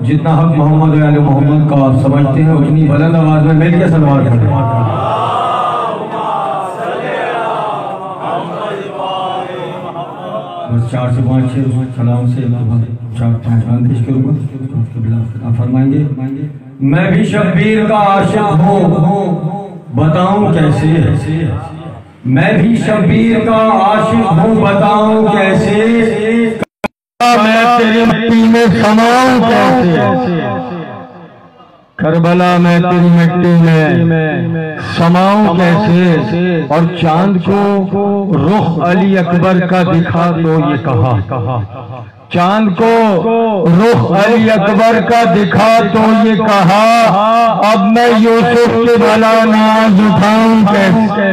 جتنا حق محمد و آل محمد کا سمجھتے ہیں اتنی بلند آواز میں مل کے صلوات پڑھیں۔ بس 4 سے 5 کلام سے 4-5 گان پیش کروں گا، اس کے بلا فرمائیں گے۔ میں بھی شبیر کا عاشق ہوں بتاؤں کیسے، میں بھی شبیر کا عاشق ہوں بتاؤں کیسے، میں تیری مٹی میں سماؤں کیسے، کربلا میں تیری مٹی میں سماؤں کیسے، اور چاند کو رخ علی اکبر کا دکھا تو یہ کہا، چاند کو رخ علی اکبر کا دکھا تو یہ کہا، اب میں یوسف کے بھلا ناز اٹھاؤں کیسے،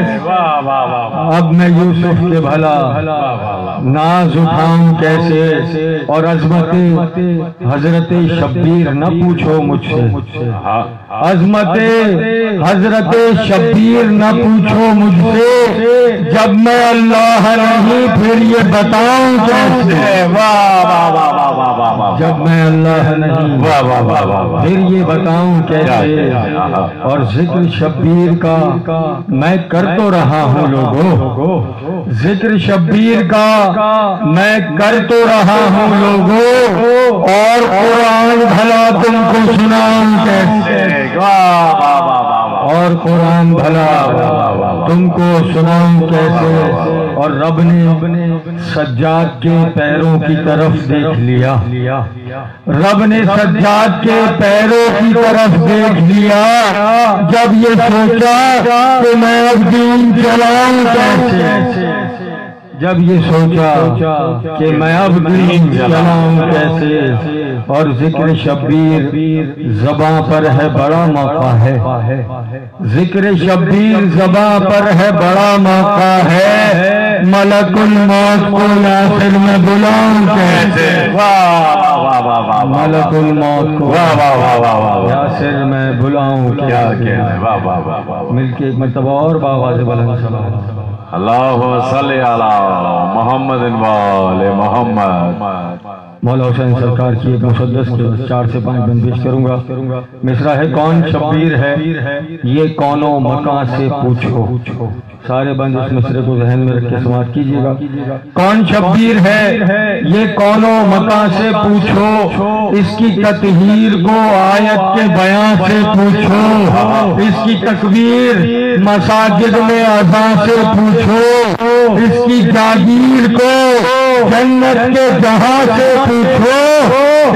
اب میں یوسف کے بھلا ناز اٹھاؤں کیسے، اور عظمت حضرت شبیر نہ پوچھو مجھ سے، عظمت حضرت شبیر نہ پوچھو مجھ سے، جب میں اللہ نہیں پھر یہ بتاؤں کیسے، جب میں اللہ نہیں پھر یہ بتاؤں کیسے، اور ذکر شبیر کا میں کر تو رہا ہوں لوگوں، ذکر شبیر کا میں کر تو رہا ہوں لوگوں، اور قرآن بھلا تم کو سناؤں کیسے، اور قرآن بھلا تم کو سناؤں کیسے، اور رب نے سجاد کے پیروں کی طرف دیکھ لیا، رب نے سجاد کے پیروں کی طرف دیکھ لیا، جب یہ سوچا کہ میں اب دین چلاؤں کیسے، جب یہ سوچا کہ میں اب دین چلاؤں کیسے، اور ذکر شبیر زباں پر ہے بڑا موقع ہے، ذکر شبیر زباں پر ہے بڑا موقع ہے، ملک الموت کو یاسر میں بلاؤں کیسے، ملک الموت کو یاسر میں بلاؤں کیسے، مل کے ایک مرتبہ اور بآواز بلند سلام، اللہم صلی علی محمد و آل محمد۔ مولا حسین سرکار کی ایک مقدس کے 4 سے 5 بند پیش کروں گا۔ مصرع ہے کون شبیر ہے یہ کونوں مکان سے پوچھو، سارے بند اس مصرع کو ذہن میں رکھ کے سماعت کیجئے گا۔ کون شبیر ہے یہ کونوں مکان سے پوچھو، اس کی تطہیر کو آیت کے بیان سے پوچھو، اس کی تکبیر مساجد میں اذان سے پوچھو، اس کی جاگیر کو جنت کے جہاں سے پوچھو،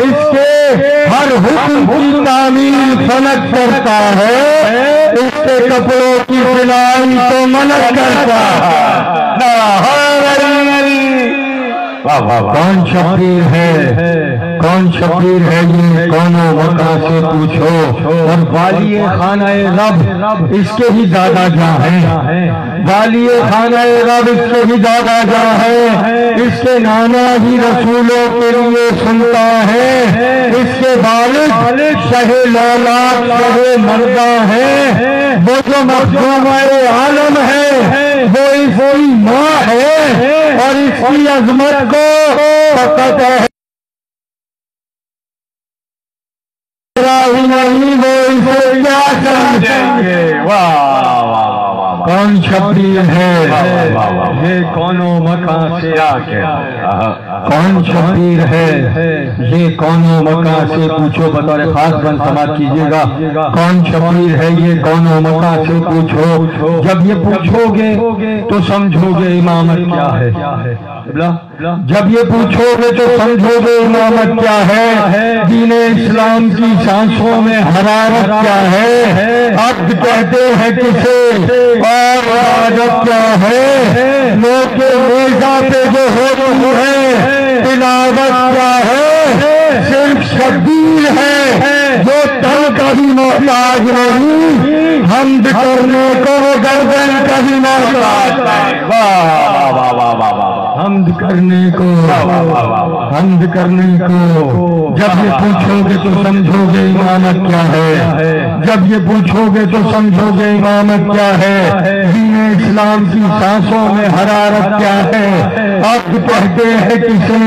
اس کے ہر حکم کی تعمیل فلک کرتا ہے، اس کے کپڑوں کی سلائی تو ملک کرتا ہے۔ کون شبیر ہے، کون شبیر ہے یہ کونوں مکان سے پوچھو، اور والی خانہ رب اس کے ہی دادا جاں ہیں، والی خانہ رب اس کے ہی دادا جاں ہے، اس کے نانا ہی رسولوں کے لیے سنتا ہے، اس کے والد شہ لالات شہ مردہ ہے، وہ جو مخدوم عالم ہے وہ اس کی ماں ہے، اور اس کی عظمت کو فقط ہے نہیں وہ اسے کیا سمجھیں گے۔ کون شبیر ہے یہ کونوں مکان سے کون شبیر ہے یہ کونوں مکان سے پوچھو، بطور خاص بند سماعت کیجئے گا۔ کون شبیر ہے یہ کونوں مکان سے پوچھو، جب یہ پوچھو گے تو سمجھو گے امامت کیا ہے، جب یہ پوچھو گے تو سمجھو گے امامت کیا ہے، دین اسلام کی سانسوں میں حرارت کیا ہے، عبد کہتے ہیں کسے اور عبادت کیا ہے، لوگ کے میزہ پہ جو ہوتی ہے تلاوت کیا ہے، صرف شبیر ہے جو تن کا بھی محتاج نہیں، حمد کرنے کو گردن کا بھی محتاج نہیں، حمد کرنے کو حمد کرنے کو، جب یہ پوچھو گے تو سمجھو گے امامت کیا ہے، جب یہ پوچھو گے تو سمجھو گے امامت کیا ہے، دین اسلام کی سانسوں میں حرارت کیا ہے، آپ کہتے ہیں کسے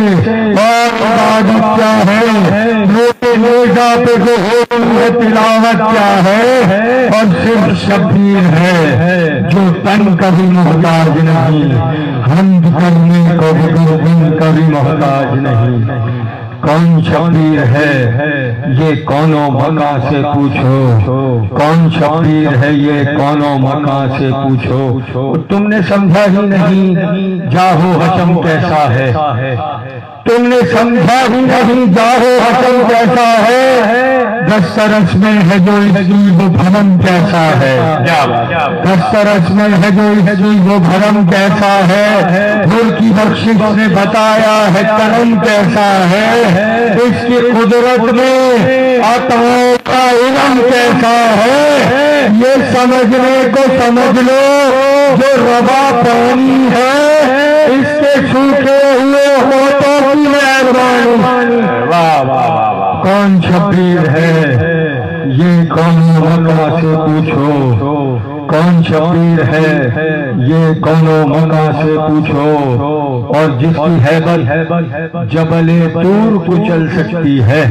اور عبادت کیا ہے، لوگ نیزہ پہ جو ہوتی ہے تلاوت کیا ہے، اور صرف شبیر ہے جو تن کا بھی محتاج نہیں، حمد کرنے کو بزرگوں کا بھی محتاج نہیں۔ کون شبیر ہے یہ کونوں مکان سے پوچھو، کون شبیر ہے یہ کونوں مکان سے پوچھو۔ تم نے سمجھا ہی نہیں جاہو حشم کیسا ہے، تم نے سمجھا ہی نہیں جاہو حشم کیسا ہے، دسترس میں ہے جو اس کی وہ بھرم کیسا ہے، دسترس میں ہے جو اس کی وہ بھرم کیسا ہے، دل کی بخشش نے بتایا ہے کرم کیسا ہے، اس کی قدرت میں عطاؤں کا علم کیسا ہے، یہ سمجھنے کو سمجھ لو جو روا پانی ہے اس کے سوکھے ہوئے ہوتوں کی مہربانی۔ کون شبیر ہے یہ کون مکہ سے پوچھو، کون شبیر ہے یہ کونوں مکہ سے پوچھو، اور جس کی حیبت جبل طور کو چل سکتی ہے۔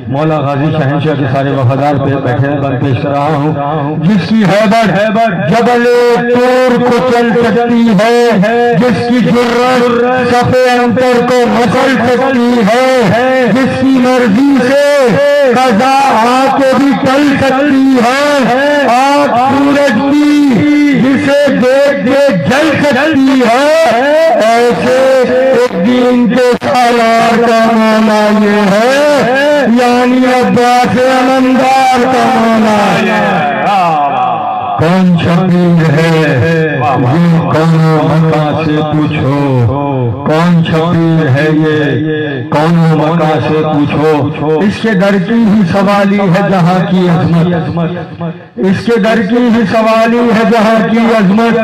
مولا غازی شہنشاہ کے سارے وفادار پہ بیٹھے بن پیش کر رہا ہوں، جس کی حیبت جبل طور کو چل سکتی ہے، جس کی جرت صفے انتر کو مسل سکتی ہے، جس کی مرضی سے قضا آ کے بھی ٹل سکتی ہے، آگ سورج جسے دیکھ کے جل سکتی ہے، ایسے ایک دین کے سالار کا مولا یہ ہے، یعنی عباس علمدار کا مولا یہ ہے۔ کون شبیر ہے یہ کونوں مکہ سے پوچھو، کون شبیر ہے یہ کونوں مکہ سے پوچھو، اس کے در کی ہی سوالی ہے جہاں کی عظمت، اس کے در کی ہی سوالی ہے جہاں کی عظمت،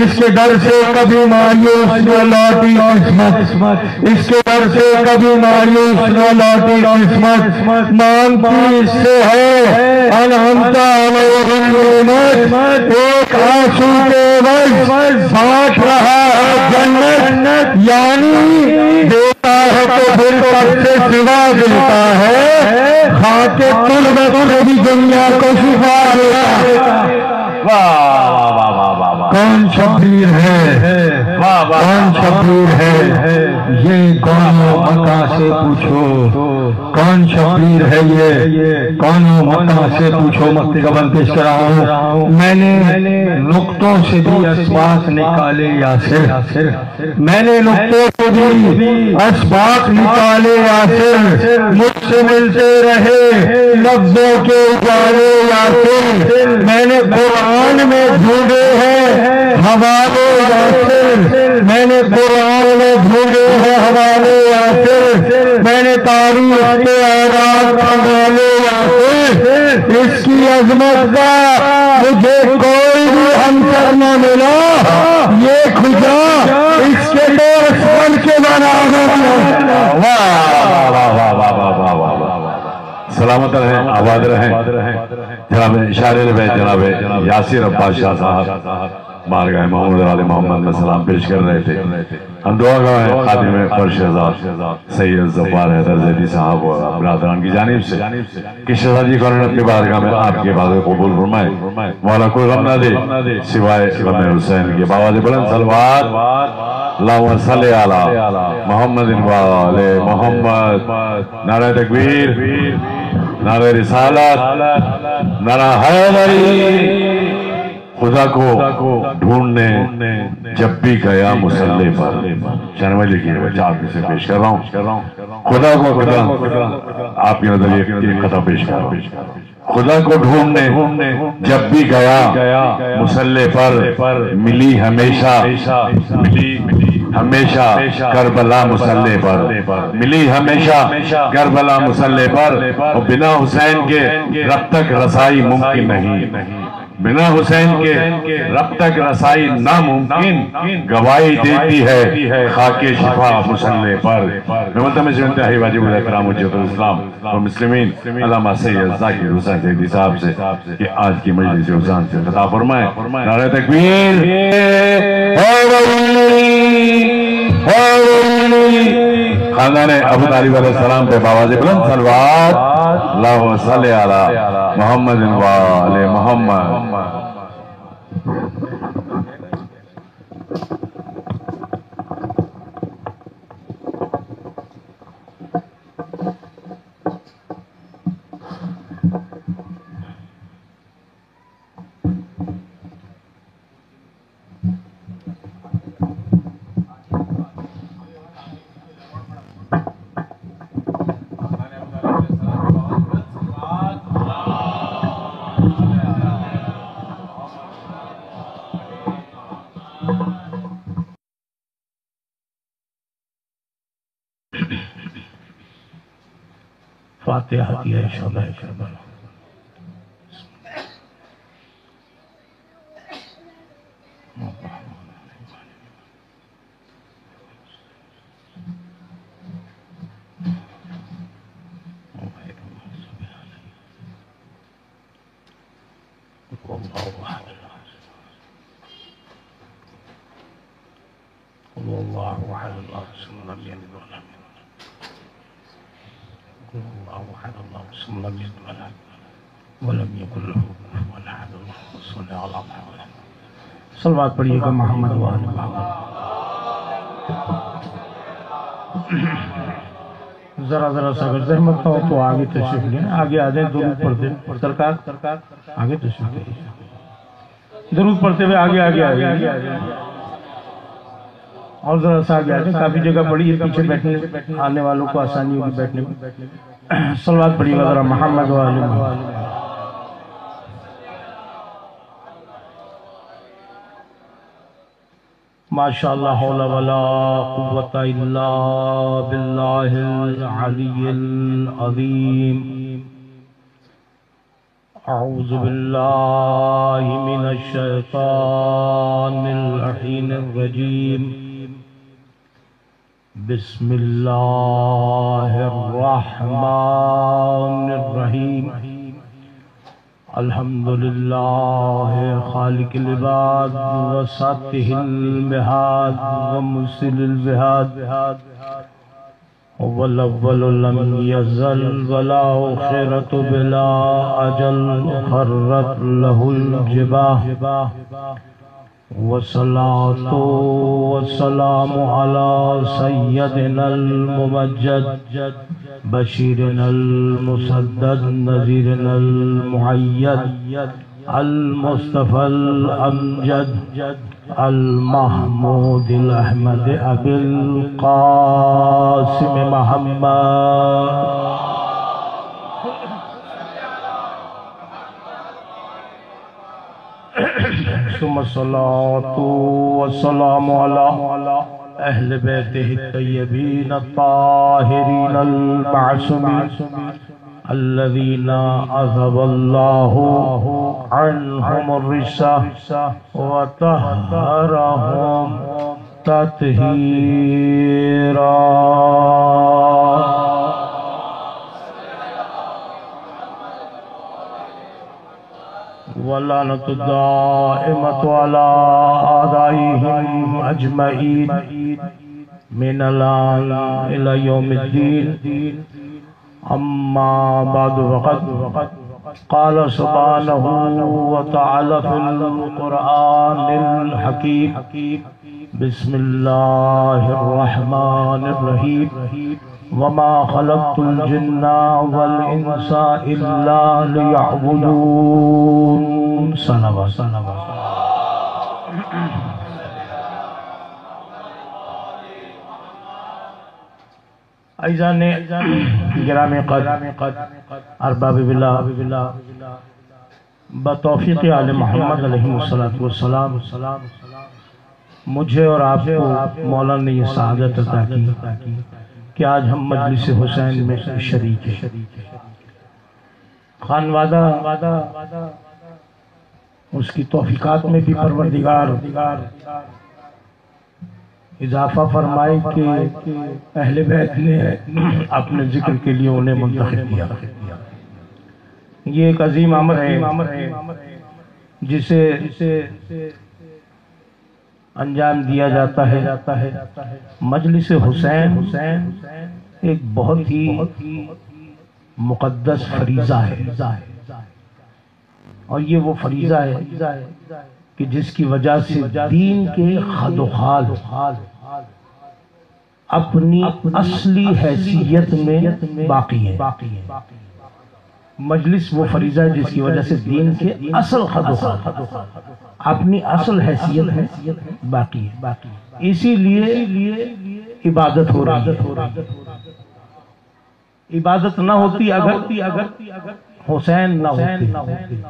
اس کے در سے کبھی مایوس نہ لوٹی قسمت، اس کے در سے کبھی مایوس نہ لوٹی قسمت، مانگتی اس سے ہے انعمتا علیہم نعمت، ایک آنسو کے عوض بانٹ رہا ہے جنت، یعنی دیتا ہے تو پھر سب سے سوا دیتا ہے، خاک تربت سے بھی دنیا کو شفا دیتا ہے۔ کون شبیر ہے، کون شبیر ہے یہ کونوں مکہ سے پوچھو، کون شبیر ہے یہ کونوں مکہ سے پوچھو۔ مکتے کا بند پیش کر رہا ہوں، میں نے نقطوں سے بھی اسباق نکالے یاسر، میں نے نقطوں سے بھی اسباق نکالے یاسر، مجھ سے ملتے رہے لفظوں کے اجالے یاسر، میں نے قرآن میں ڈھونڈے ہیں حوالے یاسر، میں نے قرآن میں ڈھونڈے ہیں حوالے یاسر، میں نے تاریخ کے اعراض حوالے یاسر، اس کی عظمت کا مجھے کوئی بھی ہمسر نہ ملا، یہ خدا اس کے دوست بن کے برابر ہے۔ سلامت رہیں، آباد رہیں۔ جناب اشارے بیت جناب یاسر عباس شاہ صاحب بارگاہ محمود علی محمد میں سلام پیش کر رہے تھے۔ ہم دعا گواہ خادم فرشہزاد سید ظفار حیدر زیدی صاحب و برادران کی جانب سے کہ شہزاد جی کورنٹ کی بارگاہ میں آپ کی عبادت قبول فرمائے، مولا کوئی غم نہ دے سوائے غم حسین کے۔ باواز بلند صلوات، اللہم صلی علی محمد و آل محمد۔ نعرہ تکبیر، نعرہ رسالت، نعرہ حیدری۔ خدا کو ڈھونڈنے جب بھی گیا مسلح پر، شنوہ لکھیے آپ سے پیش کر رہا ہوں، خدا کو آپ کی نظر ایک خطا پیش کر رہا ہوں، خدا کو ڈھونڈنے جب بھی گیا مسلح پر، ملی ہمیشہ کربلا مسلح پر، ملی ہمیشہ کربلا مسلح پر، اور بنا حسین کے رب تک رسائی ممکن نہیں، بنا حسین کے رب تک رسائی ناممکن، گواہی دیتی ہے خاک شفا مسلح پر۔ میں ملتمس انتہائی واجب الاحترام حجت الاسلام و مسلمین علامہ سید ذاکر حسین زیدی صاحب سے کہ آج کی مجلس حسین سے خطاب فرمائے۔ نعرہ تکبیر، خاندان ابو طالب علیہ السلام پہ بابا جی بلند صلوات اللہم صلی علی محمد و آل محمد. فاتحہ دیا شہدائے کربلا. صلوات پڑھیے گا محمد و آل محمد. ذرا سا اگر زحمت ہو تو آگے تشریف لیں. آگے آ جائیں. درود پڑھتے سرکار آگے تشریف لیں. درود پڑھتے ہوئے آگے آگے اور ذرا سا آگے آ جائیں. کافی جگہ پڑی ہے پیچھے بیٹھنے آنے والوں کو آسانی ہوگی بیٹھنے میں. صلوات پڑھیے گا ذرا محمد و آل محمد. ما شاء اللہ حول ولا قوة الا باللہ العلی العظیم. اعوذ باللہ من الشیطان اللعین الرجیم. بسم اللہ الرحمن الرحیم. الحمدللہ خالق العباد وساتح المہاد ومرسل البہاد. والاول لم یزل ولا آخرت بلا اجل خرت له الجباہ. والصلاة والسلام على سيدنا الممجد بشيرنا المسدد نذيرنا المعيد المصطفى الأمجد المحمود الأحمد أبي القاسم محمد. ثم الصلاة والسلام على أهل بيته الطيبين الطاهرين المعصومين الذين أذهب الله عنهم الرجس وطهرهم تطهيرا. واللعنة الدائمة على أعدائهم أجمعين من الآن إلى يوم الدين. أما بعد فقد قال سبحانه وتعالى في القرآن الحكيم. بسم الله الرحمن الرحيم. وما خلقت الجن والإنس إلا ليعبدون. صلوات. عزیزان گرامی قد ارباب باللہ بتوفیق آل محمد علیہ السلام مجھے اور آپ کو مولا نے یہ سعادت عطا کی کہ آج ہم مجلس حسین میں شریک ہیں. خانوادہ اس کی توفیقات میں بھی پروردگار اضافہ فرمائے کہ اہل بیت نے اپنے ذکر کے لیے انہیں منتخب کیا. یہ ایک عظیم امر ہے جسے انجام دیا جاتا ہے۔ مجلس حسین ایک بہت ہی مقدس فریضہ ہے، اور یہ وہ فریضہ ہے کہ جس کی وجہ سے دین کے خد و خال اپنی اصلی حیثیت میں باقی ہے۔ مجلس وہ فریضہ ہے جس کی وجہ سے دین کے اصل خد و خال اپنی اصل حیثیت میں باقی ہے۔ اسی لیے عبادت ہو رہی ہے۔ عبادت نہ ہوتی اگر حسین نہ ہوتے،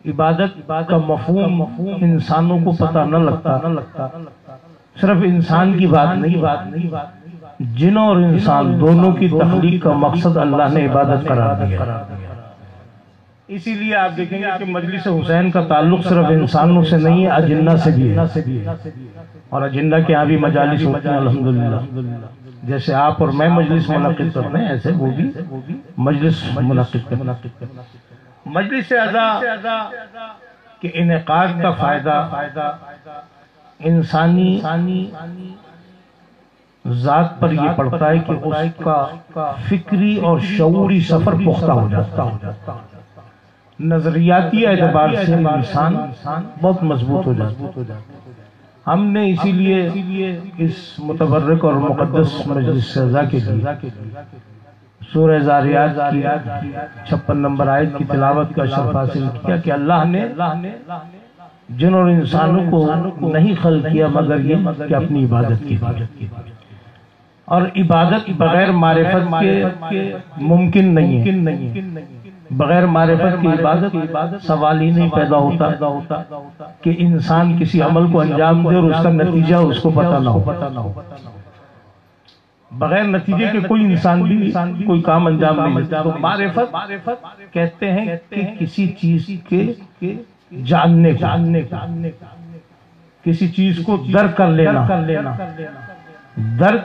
عبادت کا مفہوم انسانوں کو پتہ نہ لگتا۔ صرف انسان کی بات نہیں، جنوں اور انسان دونوں کی تخلیق کا مقصد اللہ نے عبادت قرار دیا۔ اسی لیے آپ دیکھیں گے کہ مجلس حسین کا تعلق صرف انسانوں سے نہیں ہے، اجنہ سے بھی ہے، اور اجنہ کے یہاں بھی مجالس ہوتے ہیں الحمدللہ۔ جیسے آپ اور میں مجلس منعقد کرتے ہیں، ایسے وہ بھی مجلس منعقد کرتے ہیں۔ مجلس اعضاء کے انعقاد کا فائدہ انسانی ذات پر یہ پڑتا ہے کہ اس کا فکری اور شعوری سفر پختہ ہو جاتا ہے۔ نظریاتی اعتبار سے انسان بہت مضبوط ہو جاتا ہے۔ ہم نے اسی لیے اس متبرک اور مقدس مجلس اعضاء کے لیے سورہ ذاریات کی 56 نمبر آیت کی تلاوت کا شرف حاصل کیا کہ اللہ نے جن اور انسانوں کو نہیں خلق کیا مگر یہ کہ اپنی عبادت کی، اور عبادت بغیر معرفت کے ممکن نہیں ہے۔ بغیر معرفت کی عبادت سوال ہی نہیں پیدا ہوتا کہ انسان کسی عمل کو انجام دے اور اس کا نتیجہ اس کو پتہ نہ ہو۔ بغیر نتیجے کے کوئی انسان بھی کوئی کام انجام نہیں دیتا۔ تو معرفت کہتے ہیں کہ کسی چیز کے جاننے کسی چیز کو درک کر لینا، درک